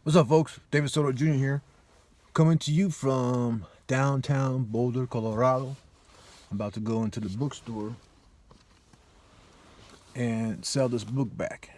What's up, folks? David Soto Jr. here, coming to you from downtown Boulder, Colorado. I'm about to go into the bookstore and sell this book back.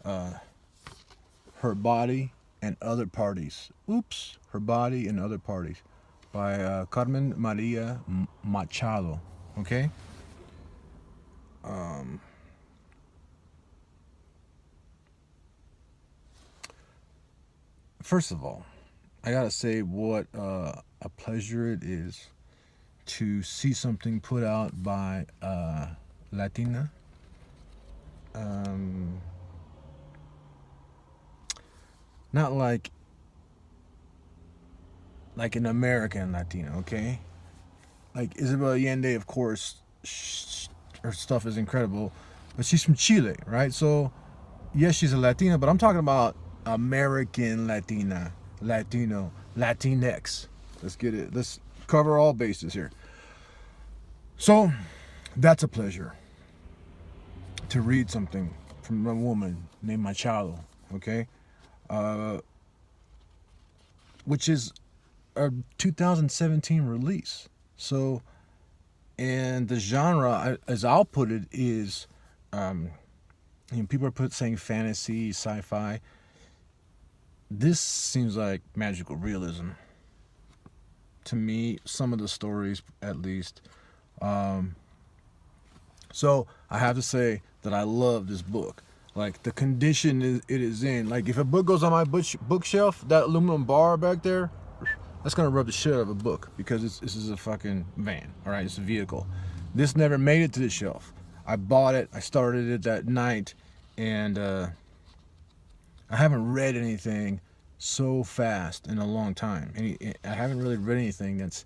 Her Body and Other Parties. Oops, Her Body and Other Parties by Carmen Maria Machado. Okay? First of all, I gotta say what a pleasure it is to see something put out by Latina. Um, Not like an American Latina, okay? Like Isabel Allende, of course, her stuff is incredible, but she's from Chile, right? So yes, she's a Latina, but I'm talking about American Latina, Latino, Latinx. Let's get it. Let's cover all bases here. So that's a pleasure to read something from a woman named Machado, okay? Which is a 2017 release. So, and the genre, as I'll put it, is, people are saying fantasy, sci-fi. This seems like magical realism to me. Some of the stories, at least. So I have to say that I love this book. Like the condition it is in. Like if a book goes on my bookshelf, that aluminum bar back there, that's gonna rub the shit out of a book because this is a fucking van. All right, it's a vehicle. This never made it to the shelf. I bought it. I started it that night, and I haven't read anything so fast in a long time. I haven't really read anything that's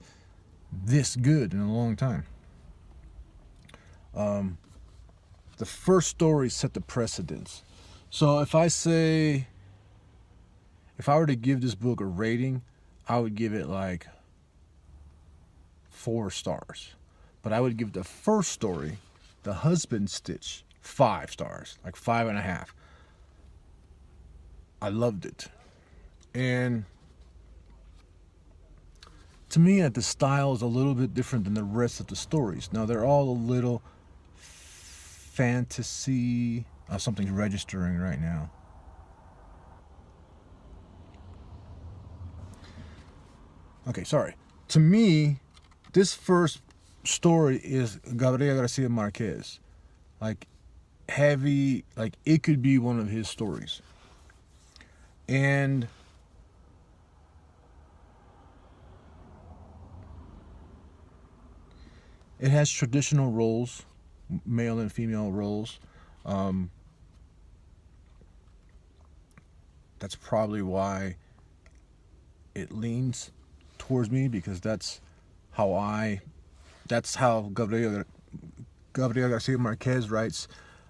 this good in a long time. The first story set the precedence. So if I were to give this book a rating, I would give it like 4 stars. But I would give the first story, The Husband Stitch, 5 stars, like 5.5. I loved it. And to me, the style is a little bit different than the rest of the stories. Now, they're all a little fantasy. Something's registering right now. Okay, sorry. To me, this first story is Gabriel Garcia Marquez. Like, heavy, like, it could be one of his stories. And it has traditional roles, male and female roles. That's probably why it leans towards me, because that's how Gabriel Garcia Marquez writes,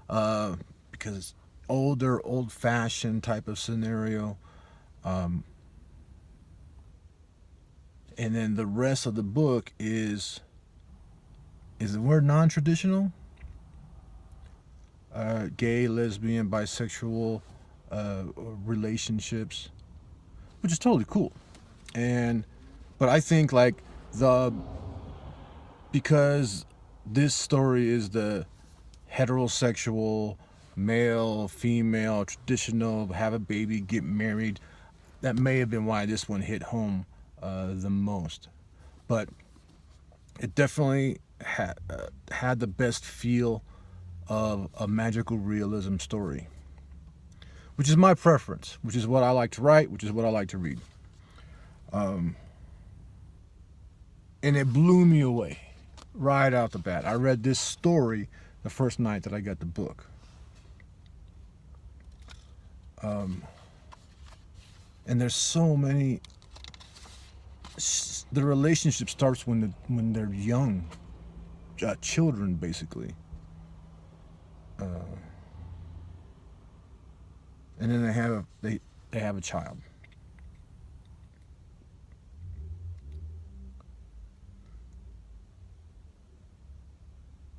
because it's old-fashioned type of scenario. And then the rest of the book is the word non-traditional? Gay, lesbian, bisexual relationships, which is totally cool. But I think because this story is the heterosexual, male, female, traditional, have a baby, get married, that may have been why this one hit home the most. But it definitely had the best feel of a magical realism story, which is my preference, which is what I like to write, which is what I like to read. And it blew me away right out the bat. I read this story the first night that I got the book. And there's so many. The relationship starts when they're young, children, basically. And then they have a child.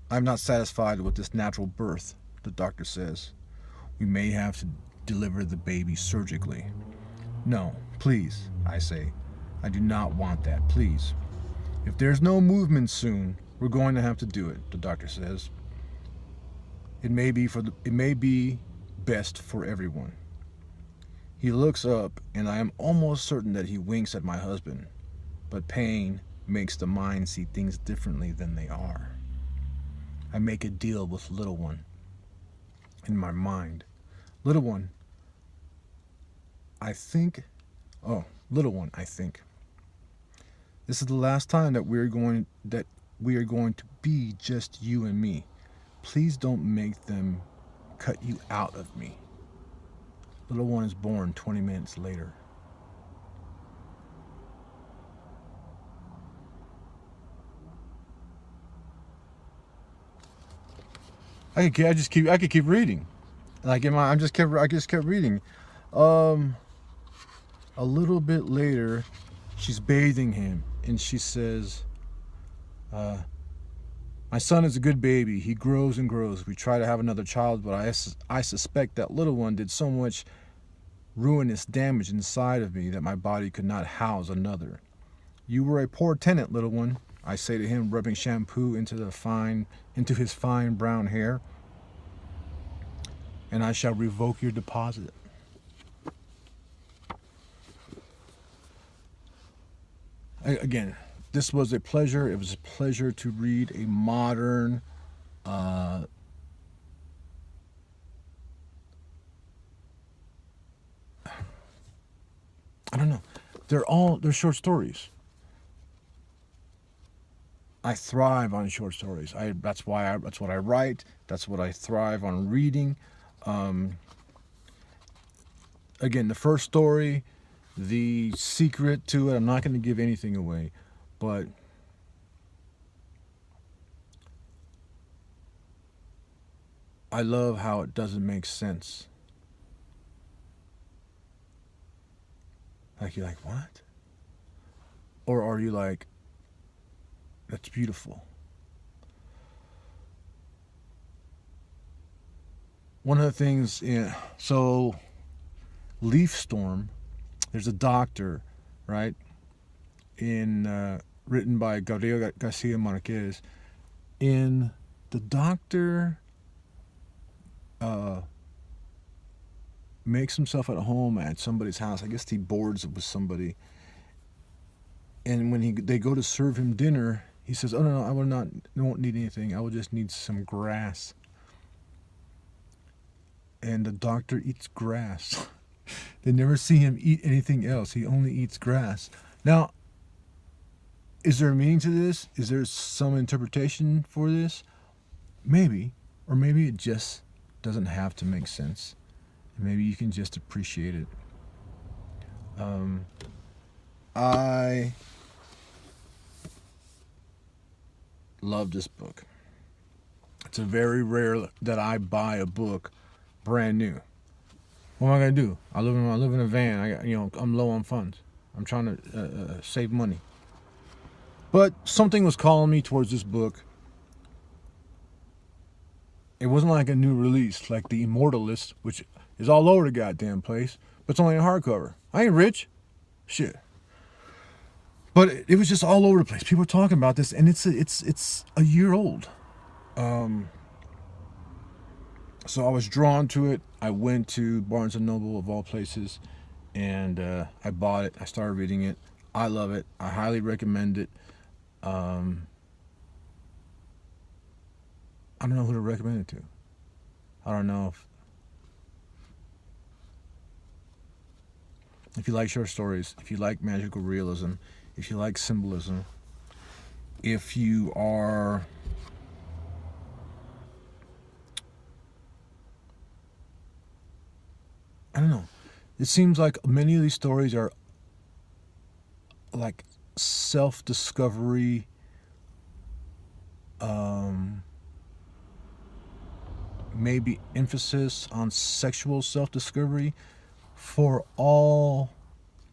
I'm not satisfied with this natural birth, the doctor says. We may have to deliver the baby surgically. No, please, I say. I do not want that, please. If there's no movement soon, we're going to have to do it, the doctor says. It may be best for everyone. He looks up, and I am almost certain that he winks at my husband. But pain makes the mind see things differently than they are. I make a deal with little one in my mind. Little one, I think. Oh, little one, I think. This is the last time that we are going to be just you and me. Please don't make them cut you out of me. Little one is born 20 minutes later. I could keep reading. Like I just kept reading. A little bit later, she's bathing him, and she says, "My son is a good baby. He grows and grows. We try to have another child, but I suspect that little one did so much ruinous damage inside of me that my body could not house another. You were a poor tenant, little one," I say to him, rubbing shampoo into his fine brown hair. "And I shall revoke your deposit." Again, this was a pleasure. It was a pleasure to read a modern, I don't know. They're short stories. I thrive on short stories. That's what I write. That's what I thrive on reading. Again, the first story, the secret to it, I'm not going to give anything away, but I love how it doesn't make sense. Like, you're like, what? Or are you like, that's beautiful? One of the things, so Leaf Storm, there's a doctor, right? Written by Gabriel Garcia Marquez. The doctor makes himself at home at somebody's house. I guess he boards with somebody. And when they go to serve him dinner, he says, "Oh no, I won't need anything. I will just need some grass." And the doctor eats grass. They never see him eat anything else. He only eats grass. Now, is there a meaning to this? Is there some interpretation for this? Maybe. Or maybe it just doesn't have to make sense. Maybe you can just appreciate it. I love this book. It's a very rare that I buy a book brand new. What am I gonna do? I live in a van. I'm low on funds. I'm trying to save money. But something was calling me towards this book. It wasn't like a new release, like The Immortalist, which is all over the goddamn place, but it's only a hardcover. I ain't rich, shit. But it was just all over the place. People were talking about this, and it's a year old. So I was drawn to it. I went to Barnes & Noble, of all places, and I bought it. I started reading it. I love it. I highly recommend it. I don't know who to recommend it to. I don't know if you like short stories, if you like magical realism, if you like symbolism, if you are I don't know. It seems like many of these stories are like self-discovery, maybe emphasis on sexual self-discovery for all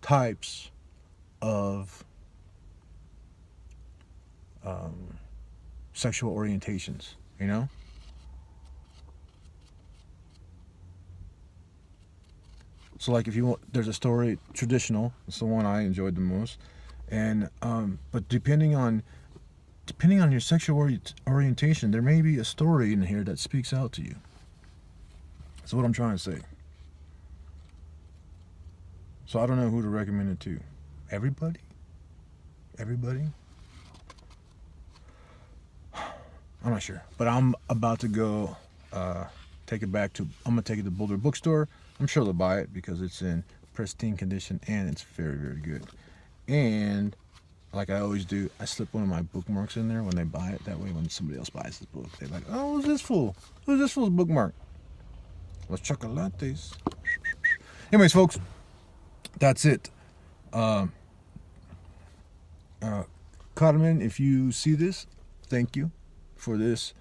types of sexual orientations, you know? So like if you want, there's a story, traditional, it's the one I enjoyed the most. And but depending on your sexual orientation, there may be a story in here that speaks out to you. That's what I'm trying to say. So I don't know who to recommend it to. Everybody? I'm not sure. But I'm about to go take it back to, I'm going to take it to Boulder Bookstore. I'm sure they'll buy it because it's in pristine condition and it's very, very good. And like I always do, I slip one of my bookmarks in there when they buy it. That way when somebody else buys this book, they're like, oh, who's this fool? Who's this fool's bookmark? Los chocolates. Anyways, folks, that's it. Carmen, if you see this, thank you for this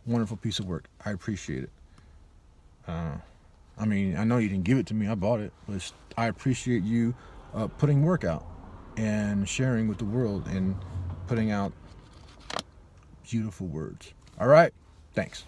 wonderful piece of work. I appreciate it. I mean, I know you didn't give it to me. I bought it. But I appreciate you putting work out and sharing with the world and putting out beautiful words. All right? Thanks.